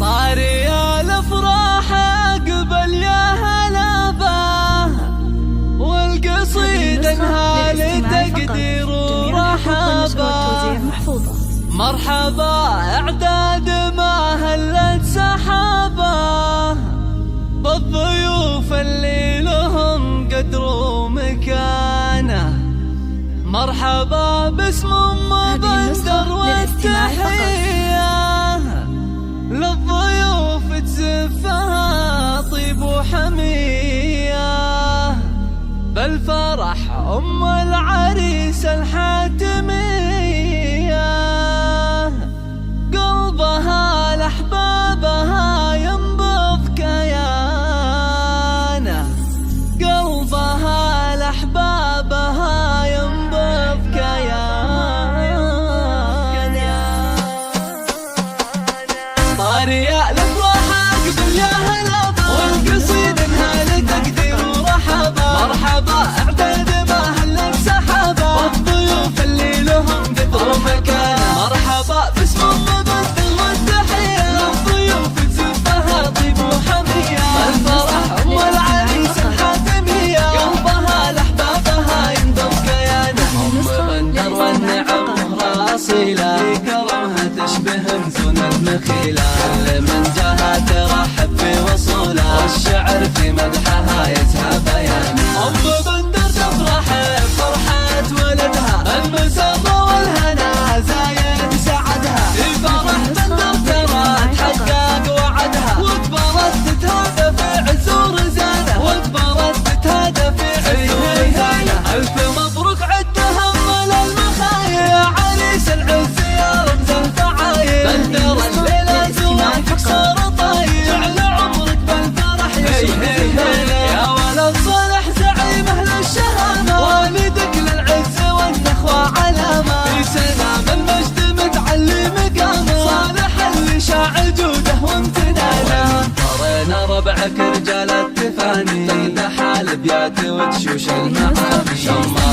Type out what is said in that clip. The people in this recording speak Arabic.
طاري الافراح اقبل يا هلا باه، والقصيدة انها لتقدير ورحبا. مرحبا اعداد ما هلت سحابه، بالضيوف اللي لهم قدر ومكانه. مرحبا باسم بندر والتحية، للضيوف تزفها طيب وحمية. بالفرح العريس الحاتمية، قلبها لأحبابها ينبض كيانه. قلبها لأحبابها ينبض كيانه. طاري الافراح اقبل يا هلا باه، والقصيدة انها لتقدير ورحبا. مرحبا اعداد ما هلت سحابه، والضيوف اللي لهم قدر ومكانه. مرحبا باسم بندر والتحية، للضيوف تزفها طيب وحمية. الفرح العريس الحاتمية، قلبها لأحبابها ينبض كيانه. بندر والنعم راسيلة، كرمها تشبه مزون المخيلة. كل من جاها ترحب بوصوله، والشعر في مدحها يزهى بيانه. بندر تفرح بفرحة ولدها، المسرة والهنا زايد سعدها. في فرح بندر ترى تحقق وعدها، وكبرت تتهادى في عزور زانه. وكبرت تتهادى في عزور زانه. ألف مبروك عد تهمل المخايا، عريس العز يا رمز الفعايل. بندر الليلة زواجك صار طاير، جعل عمرك بالفرح يشوف زينه. يا ولد صالح زعيم أهل الشهامة، والدك للعز والنخوة علامة. في سلام المجد متعلي مقامه، صالح اللي شاع جوده وامتنانه. طرينا ربعك رجال التفاني، تقدح الابيات وتشوش المعاني.